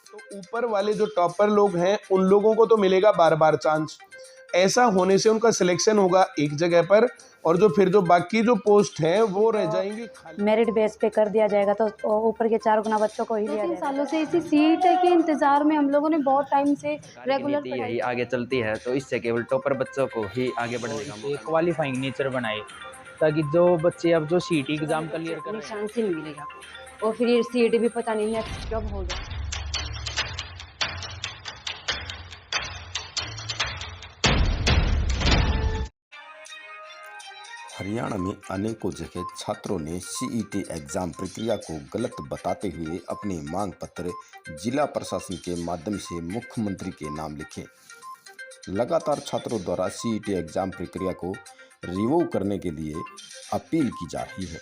तो ऊपर वाले जो टॉपर लोग हैं उन लोगों को तो मिलेगा बार बार चांस। ऐसा होने से उनका सिलेक्शन होगा एक जगह पर, और जो बाकी जो पोस्ट हैं वो रह जाएंगी खाली। मेरिट बेस पे कर दिया जाएगा तो ऊपर के 4 गुना बच्चों को ही लिया जाएगा। 2-3 सालों से इसी सीट के इंतजार में हम लोगों ने बहुत टाइम से रेगुलर नीति यही आगे चलती है, तो इससे केवल टॉपर बच्चों को ही आगे बढ़ने का मौका क्वालिफाइंग नेचर बनाए, ताकि जो बच्चे अब जो सीटी एग्जाम क्लियर कर रहे हैं चांस ही नहीं मिलेगा, और फिर ये सीट भी पता नहीं नेक्स्ट कब होगा। हरियाणा में अनेकों जगह छात्रों ने सीईटी एग्जाम प्रक्रिया को गलत बताते हुए अपने मांग पत्र जिला प्रशासन के माध्यम से मुख्यमंत्री के नाम लिखे। लगातार छात्रों द्वारा सीईटी एग्जाम प्रक्रिया को रिव्यू करने के लिए अपील की जा रही है।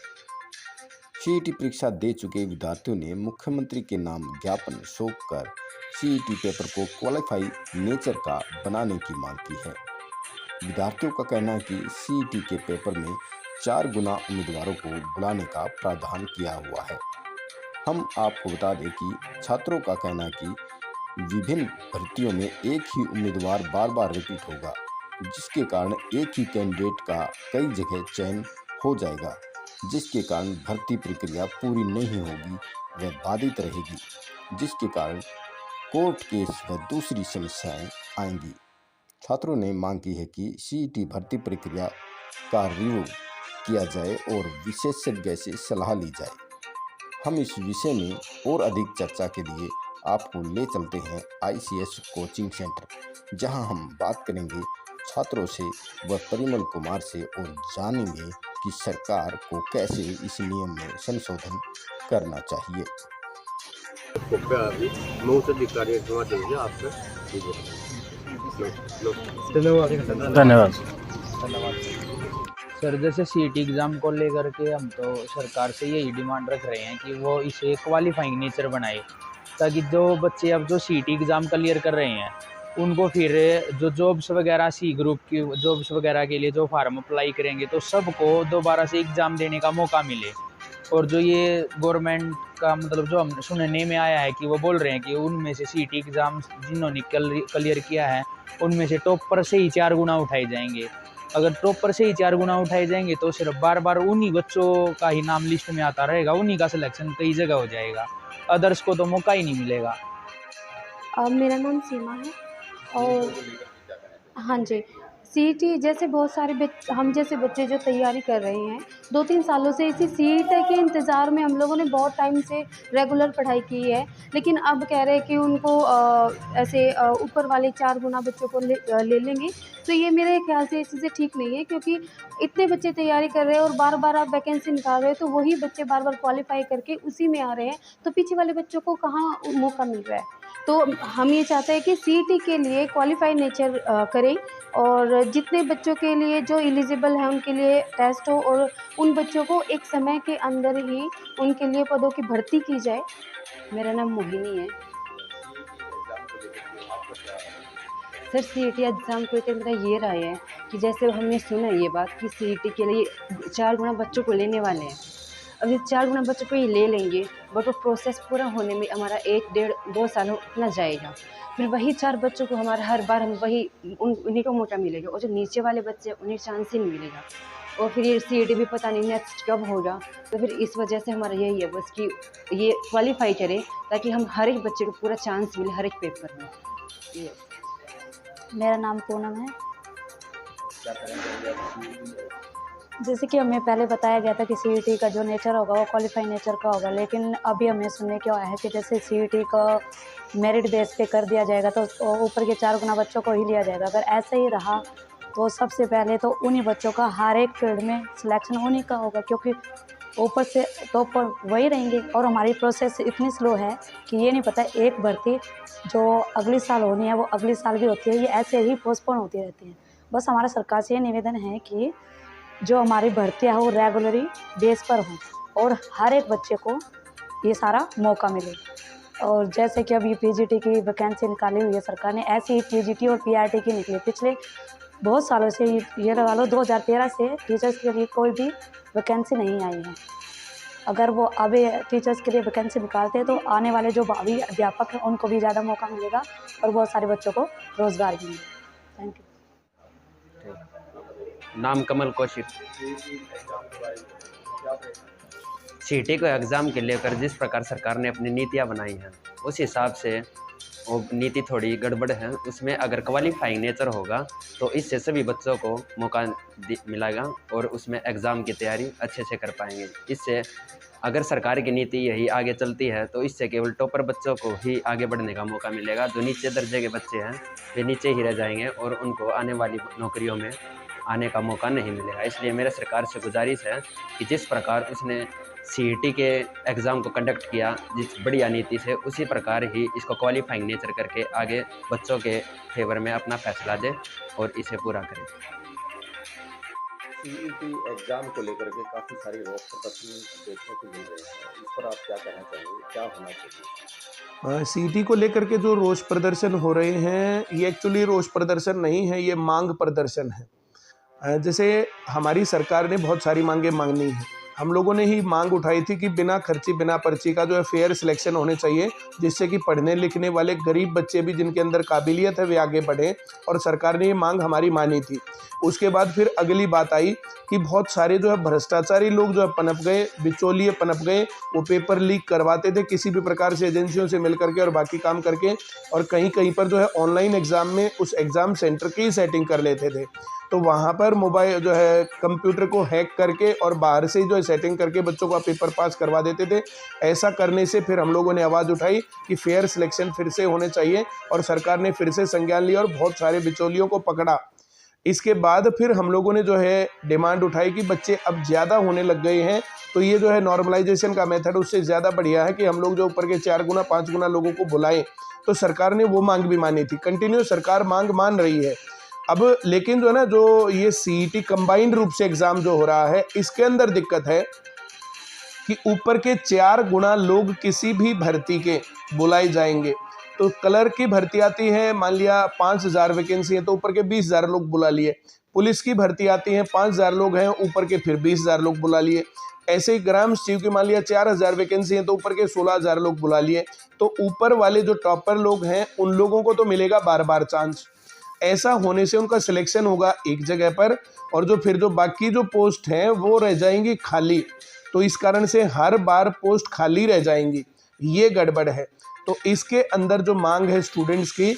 सीईटी परीक्षा दे चुके विद्यार्थियों ने मुख्यमंत्री के नाम ज्ञापन सौंप कर सीईटी पेपर को क्वालिफाई नेचर का बनाने की मांग की है। विद्यार्थियों का कहना है कि सीईटी के पेपर में 4 गुना उम्मीदवारों को बुलाने का प्रावधान किया हुआ है। हम आपको बता दें कि छात्रों का कहना है कि विभिन्न भर्तियों में एक ही उम्मीदवार बार बार रिपीट होगा, जिसके कारण एक ही कैंडिडेट का कई जगह चयन हो जाएगा, जिसके कारण भर्ती प्रक्रिया पूरी नहीं होगी व बाधित रहेगी, जिसके कारण कोर्ट केस व दूसरी समस्याएं आएंगी। छात्रों ने मांग की है कि सीईटी भर्ती प्रक्रिया का रिव्यू किया जाए और विशेषज्ञ से सलाह ली जाए। हम इस विषय में और अधिक चर्चा के लिए आपको ले चलते हैं ICS कोचिंग सेंटर, जहां हम बात करेंगे छात्रों से व परिमल कुमार से और जानेंगे कि सरकार को कैसे इस नियम में संशोधन करना चाहिए। धन्यवाद सर। जैसे सीईटी एग्ज़ाम को लेकर के हम तो सरकार से यही डिमांड रख रहे हैं कि वो इसे क्वालिफाइंग नेचर बनाए, ताकि जो बच्चे अब जो सीईटी एग्ज़ाम क्लियर कर रहे हैं उनको फिर जो जॉब्स वगैरह सी ग्रुप की जॉब्स वगैरह के लिए जो फार्म अप्लाई करेंगे तो सबको दोबारा से एग्ज़ाम देने का मौका मिले। और जो ये गवर्नमेंट का मतलब जो हम सुनने में आया है कि वो बोल रहे हैं कि उनमें से सीईटी एग्ज़ाम जिन्होंने क्लियर किया है उनमें से टॉपर से ही 4 गुना उठाए जाएंगे। अगर टॉपर से ही 4 गुना उठाए जाएंगे तो सिर्फ बार बार उन्हीं बच्चों का ही नाम लिस्ट में आता रहेगा, उन्हीं का सिलेक्शन कई जगह हो जाएगा, अदर्स को तो मौका ही नहीं मिलेगा। मेरा नाम सीमा है और हाँ जी, सीईटी जैसे बहुत सारे हम जैसे बच्चे जो तैयारी कर रहे हैं 2-3 सालों से इसी सीईटी के इंतज़ार में हम लोगों ने बहुत टाइम से रेगुलर पढ़ाई की है, लेकिन अब कह रहे हैं कि उनको ऐसे ऊपर वाले 4 गुना बच्चों को ले लेंगे। तो ये मेरे ख्याल से ये चीज़ें ठीक नहीं है, क्योंकि इतने बच्चे तैयारी कर रहे हैं और बार बार आप वैकेंसी निकाल रहे हो तो वही बच्चे बार बार क्वालिफाई करके उसी में आ रहे हैं, तो पीछे वाले बच्चों को कहाँ मौका मिल रहा है। तो हम ये चाहते हैं कि सीईटी के लिए क्वालिफाई नेचर करें और जितने बच्चों के लिए जो एलिजिबल हैं उनके लिए टेस्ट हो और उन बच्चों को एक समय के अंदर ही उनके लिए पदों की भर्ती की जाए। मेरा नाम मोहिनी है। सर सीईटी एग्ज़ाम को लेकर मेरा ये राय है कि जैसे हमने सुना ये बात कि सीईटी के लिए 4 गुना बच्चों को लेने वाले हैं, अब ये 4 गुना बच्चों को ही ले लेंगे, बट वो प्रोसेस पूरा होने में हमारा 1-1.5-2 साल इतना जाएगा। फिर वही 4 बच्चों को हमारा हर बार हम वही उन्हीं को मौका मिलेगा, और जो नीचे वाले बच्चे उन्हें चांस ही नहीं मिलेगा, और फिर ये सीईटी भी पता नहीं नेक्स्ट कब होगा। तो फिर इस वजह से हमारा यही है बस कि ये क्वालिफाई करें ताकि हम हर एक बच्चे को पूरा चांस मिले हर एक पेपर में। ये मेरा नाम पूनम है। जैसे कि हमें पहले बताया गया था कि सीईटी का जो नेचर होगा वो क्वालिफाई नेचर का होगा, लेकिन अभी हमें सुनने को आया है कि जैसे सीईटी का मेरिट बेस पे कर दिया जाएगा तो ऊपर के 4 गुना बच्चों को ही लिया जाएगा। अगर ऐसे ही रहा तो सबसे पहले तो उन्हीं बच्चों का हर एक फील्ड में सिलेक्शन उन्हीं का होगा, क्योंकि ऊपर से तो ऊपर वही रहेंगे। और हमारी प्रोसेस इतनी स्लो है कि ये नहीं पता एक भर्ती जो अगले साल होनी है वो अगले साल भी होती है, ये ऐसे ही पोस्टपोन होती रहती है। बस हमारा सरकार से ये निवेदन है कि जो हमारी भर्तियाँ हो रेगुलरी बेस पर हो और हर एक बच्चे को ये सारा मौका मिले। और जैसे कि अभी पीजीटी की वैकेंसी निकाली हुई है सरकार ने, ऐसे ही पीजीटी और पीआरटी की निकली। पिछले बहुत सालों से ये लगा लो 2013 से टीचर्स के लिए कोई भी वैकेंसी नहीं आई है। अगर वो अभी टीचर्स के लिए वैकेंसी निकालते हैं तो आने वाले जो भावी अध्यापक हैं उनको भी ज़्यादा मौका मिलेगा और बहुत सारे बच्चों को रोज़गार भी मिलेगा। Thank you. नाम कमल कौशिक। सीटी को एग्ज़ाम के लेकर जिस प्रकार सरकार ने अपनी नीतियाँ बनाई हैं उस हिसाब से वो नीति थोड़ी गड़बड़ है। उसमें अगर क्वालिफाइंग नेचर होगा तो इससे सभी बच्चों को मौका मिलेगा और उसमें एग्ज़ाम की तैयारी अच्छे से कर पाएंगे। इससे अगर सरकार की नीति यही आगे चलती है तो इससे केवल टॉपर बच्चों को ही आगे बढ़ने का मौका मिलेगा। जो नीचे दर्जे के बच्चे हैं वे नीचे ही रह जाएंगे और उनको आने वाली नौकरियों में आने का मौका नहीं मिलेगा। इसलिए मेरा सरकार से गुजारिश है कि जिस प्रकार उसने सीईटी के एग्ज़ाम को कंडक्ट किया जिस बढ़िया नीति से, उसी प्रकार ही इसको क्वालिफाइंग नेचर करके आगे बच्चों के फेवर में अपना फैसला दे और इसे पूरा करें। सीईटी एग्जाम को लेकर के काफ़ी सारी रोक प्रदर्शन देखने को मिल रही है, इस पर आप क्या कहना चाहेंगे, क्या होना चाहिए? सीईटी को लेकर के जो रोष प्रदर्शन हो रहे हैं ये एक्चुअली रोष प्रदर्शन नहीं है, ये मांग प्रदर्शन है। जैसे हमारी सरकार ने बहुत सारी मांगें मांगनी है, हम लोगों ने ही मांग उठाई थी कि बिना खर्ची बिना पर्ची का जो है फेयर सिलेक्शन होने चाहिए, जिससे कि पढ़ने लिखने वाले गरीब बच्चे भी जिनके अंदर काबिलियत है वे आगे बढ़ें, और सरकार ने ये मांग हमारी मानी थी। उसके बाद फिर अगली बात आई कि बहुत सारे जो है भ्रष्टाचारी लोग जो है पनप गए, बिचौलिए पनप गए, वो पेपर लीक करवाते थे किसी भी प्रकार से एजेंसियों से मिल करके और बाकी काम करके, और कहीं कहीं पर जो है ऑनलाइन एग्ज़ाम में उस एग्ज़ाम सेंटर की ही सेटिंग कर लेते थे। तो वहाँ पर मोबाइल जो है कंप्यूटर को हैक करके और बाहर से ही जो है सेटिंग करके बच्चों का पेपर पास करवा देते थे। ऐसा करने से फिर हम लोगों ने आवाज़ उठाई कि फेयर सिलेक्शन फिर से होने चाहिए, और सरकार ने फिर से संज्ञान लिया और बहुत सारे बिचौलियों को पकड़ा। इसके बाद फिर हम लोगों ने जो है डिमांड उठाई कि बच्चे अब ज़्यादा होने लग गए हैं, तो ये जो है नॉर्मलाइजेशन का मेथड उससे ज़्यादा बढ़िया है कि हम लोग जो ऊपर के 4 गुना 5 गुना लोगों को बुलाएं। तो सरकार ने वो मांग भी मानी थी, कंटिन्यू सरकार मांग मान रही है। अब लेकिन जो है ना, जो ये सीईटी कंबाइंड रूप से एग्ज़ाम जो हो रहा है, इसके अंदर दिक्कत है कि ऊपर के 4 गुना लोग किसी भी भर्ती के बुलाए जाएंगे। तो क्लर्क की भर्ती आती है, मान लिया 5000 वैकेंसी है तो ऊपर के 20,000 लोग बुला लिए। पुलिस की भर्ती आती है, 5000 लोग हैं, ऊपर के फिर 20,000 लोग बुला लिए। ऐसे ही ग्राम सचिव की मान लिया 4000 वैकेंसी है तो ऊपर के 16,000 लोग बुला लिए। तो ऊपर वाले जो टॉपर लोग हैं उन लोगों को तो मिलेगा बार-बार चांस। ऐसा होने से उनका सिलेक्शन होगा एक जगह पर, और जो फिर जो बाकी जो पोस्ट हैं वो रह जाएंगी खाली। तो इस कारण से हर बार पोस्ट खाली रह जाएंगी, ये गड़बड़ है। तो इसके अंदर जो मांग है स्टूडेंट्स की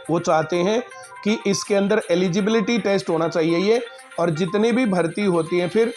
वो चाहते हैं कि इसके अंदर एलिजिबिलिटी टेस्ट होना चाहिए ये, और जितनी भी भर्ती होती हैं फिर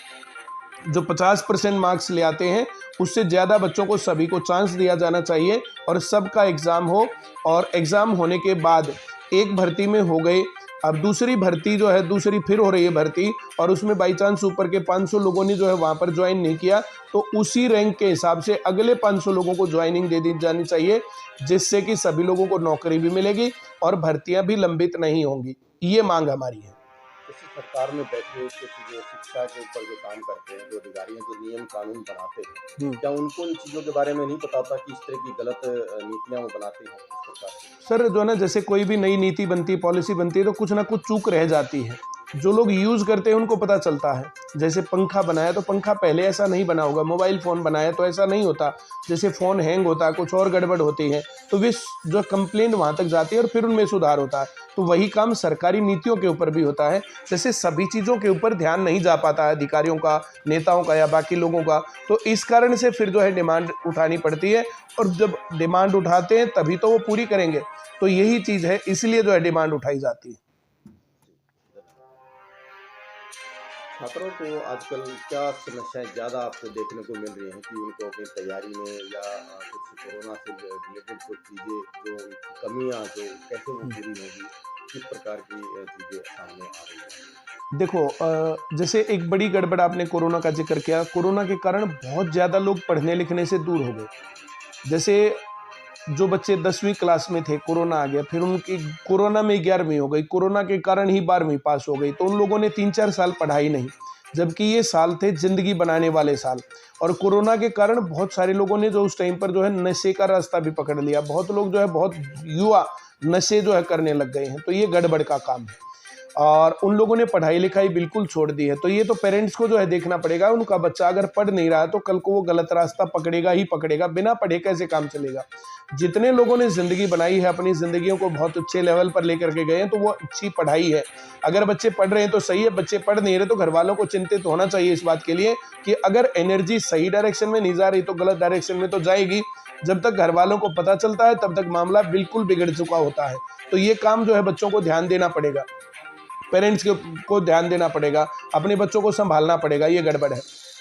जो 50% मार्क्स ले आते हैं उससे ज़्यादा बच्चों को सभी को चांस दिया जाना चाहिए, और सबका एग्ज़ाम हो। और एग्ज़ाम होने के बाद एक भर्ती में हो गए, अब दूसरी भर्ती जो है दूसरी फिर हो रही है भर्ती, और उसमें बाई चांस ऊपर के 500 लोगों ने जो है वहाँ पर ज्वाइन नहीं किया, तो उसी रैंक के हिसाब से अगले 500 लोगों को ज्वाइनिंग दे दी जानी चाहिए, जिससे कि सभी लोगों को नौकरी भी मिलेगी और भर्तियाँ भी लंबित नहीं होंगी। ये मांग हमारी है। जैसे सरकार में बैठे कुछ जो शिक्षा के ऊपर जो काम करते हैं, जो अधिकारी हैं, जो नियम कानून बनाते हैं, क्या उनको इन चीज़ों के बारे में नहीं पता होता कि इस तरह की गलत नीतियाँ वो बनाते हैं इस प्रकार से? सर जो है ना, जैसे कोई भी नई नीति बनती है, पॉलिसी बनती है, तो कुछ ना कुछ चूक रह जाती है। जो लोग यूज़ करते हैं उनको पता चलता है। जैसे पंखा बनाया तो पंखा पहले ऐसा नहीं बना होगा, मोबाइल फ़ोन बनाया तो ऐसा नहीं होता, जैसे फ़ोन हैंग होता है, कुछ और गड़बड़ होती है, तो वे जो कंप्लेंट वहाँ तक जाती है और फिर उनमें सुधार होता है। तो वही काम सरकारी नीतियों के ऊपर भी होता है। जैसे सभी चीज़ों के ऊपर ध्यान नहीं जा पाता है अधिकारियों का, नेताओं का या बाकी लोगों का, तो इस कारण से फिर जो है डिमांड उठानी पड़ती है, और जब डिमांड उठाते हैं तभी तो वो पूरी करेंगे। तो यही चीज़ है, इसलिए जो है डिमांड उठाई जाती है। छात्रों को आजकल क्या समस्याएं ज़्यादा आपको देखने को मिल रही हैं कि उनको अपनी तैयारी में या कुछ कोरोना से रिलेटेड कुछ चीज़ें जो कमियां जो कैसे वो पूरी होगी, किस प्रकार की चीज़ें सामने आ रही हैं? देखो जैसे एक बड़ी गड़बड़ आपने कोरोना का जिक्र किया, कोरोना के कारण बहुत ज़्यादा लोग पढ़ने लिखने से दूर हो गए। जैसे जो बच्चे 10वीं क्लास में थे, कोरोना आ गया, फिर उनकी कोरोना में 11वीं हो गई, कोरोना के कारण ही 12वीं पास हो गई, तो उन लोगों ने 3-4 साल पढ़ाई नहीं, जबकि ये साल थे ज़िंदगी बनाने वाले साल। और कोरोना के कारण बहुत सारे लोगों ने जो उस टाइम पर जो है नशे का रास्ता भी पकड़ लिया, बहुत लोग जो है बहुत युवा नशे जो है करने लग गए हैं, तो ये गड़बड़ का काम है। और उन लोगों ने पढ़ाई लिखाई बिल्कुल छोड़ दी है। तो ये तो पेरेंट्स को जो है देखना पड़ेगा, उनका बच्चा अगर पढ़ नहीं रहा तो कल को वो गलत रास्ता पकड़ेगा ही पकड़ेगा, बिना पढ़े कैसे काम चलेगा। जितने लोगों ने ज़िंदगी बनाई है, अपनी ज़िंदगियों को बहुत अच्छे लेवल पर लेकर के गए हैं, तो वो अच्छी पढ़ाई है। अगर बच्चे पढ़ रहे हैं तो सही है, बच्चे पढ़ नहीं रहे तो घर वालों को चिंतित होना चाहिए इस बात के लिए कि अगर एनर्जी सही डायरेक्शन में नहीं जा रही तो गलत डायरेक्शन में तो जाएगी। जब तक घर वालों को पता चलता है तब तक मामला बिल्कुल बिगड़ चुका होता है। तो ये काम जो है बच्चों को ध्यान देना पड़ेगा, पेरेंट्स को ध्यान देना पड़ेगा, अपने बच्चों को संभालना पड़ेगा, ये गड़बड़ है।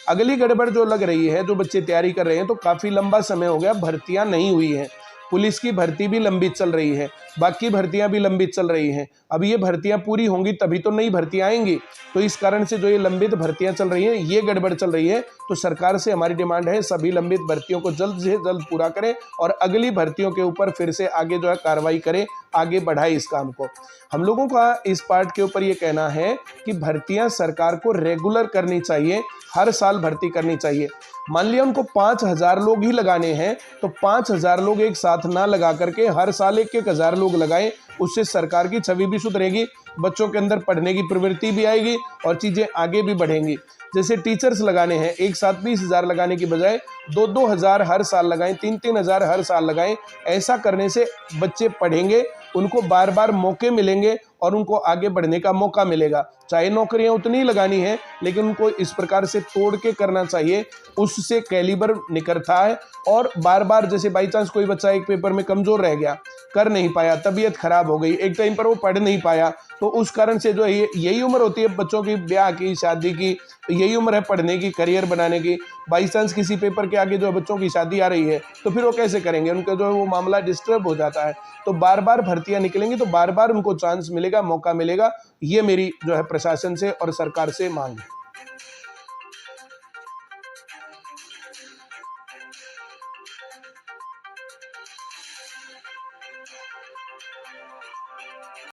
अगली गड़बड़ जो लग रही है, जो बच्चे तैयारी कर रहे हैं, तो काफ़ी लंबा समय हो गया भर्तियां नहीं हुई हैं। पुलिस की भर्ती भी लंबित चल रही है, बाकी भर्तियां भी लंबित चल रही हैं। अब ये भर्तियां पूरी होंगी तभी तो नई भर्तियां आएंगी। तो इस कारण से जो ये लंबित भर्तियां चल रही हैं, ये गड़बड़ चल रही है। तो सरकार से हमारी डिमांड है सभी लंबित भर्तियों को जल्द से जल्द पूरा करें और अगली भर्तियों के ऊपर फिर से आगे जो है कार्रवाई करें, आगे बढ़ाए इस काम को। हम लोगों का इस पार्ट के ऊपर ये कहना है कि भर्तियां सरकार को रेगुलर करनी चाहिए, हर साल भर्ती करनी चाहिए। मान लिया उनको 5,000 लोग ही लगाने हैं तो 5,000 लोग एक साथ ना लगा करके हर साल 1,000 लोग लगाएं। उससे सरकार की छवि भी सुधरेगी, बच्चों के अंदर पढ़ने की प्रवृत्ति भी आएगी और चीज़ें आगे भी बढ़ेंगी। जैसे टीचर्स लगाने हैं, एक साथ 20,000 लगाने की बजाय 2-2 हज़ार हर साल लगाएं, 3-3 हज़ार हर साल लगाएं। ऐसा करने से बच्चे पढ़ेंगे, उनको बार बार मौके मिलेंगे और उनको आगे बढ़ने का मौका मिलेगा। चाहे नौकरियां उतनी ही लगानी है, लेकिन उनको इस प्रकार से तोड़ के करना चाहिए, उससे कैलिबर निखरता है। और बार बार जैसे बाई चांस कोई बच्चा एक पेपर में कमज़ोर रह गया, कर नहीं पाया, तबीयत खराब हो गई, एक टाइम पर वो पढ़ नहीं पाया, तो उस कारण से जो है यही उम्र होती है बच्चों की, ब्याह की, शादी की, यही उम्र है पढ़ने की, करियर बनाने की। बाई चांस किसी पेपर के आगे जो है बच्चों की शादी आ रही है तो फिर वो कैसे करेंगे, उनका जो है वो मामला डिस्टर्ब हो जाता है। तो बार बार भर्तियां निकलेंगी तो बार बार उनको चांस मिलेगा, मौका मिलेगा। ये मेरी जो है प्रशासन से और सरकार से मांग है।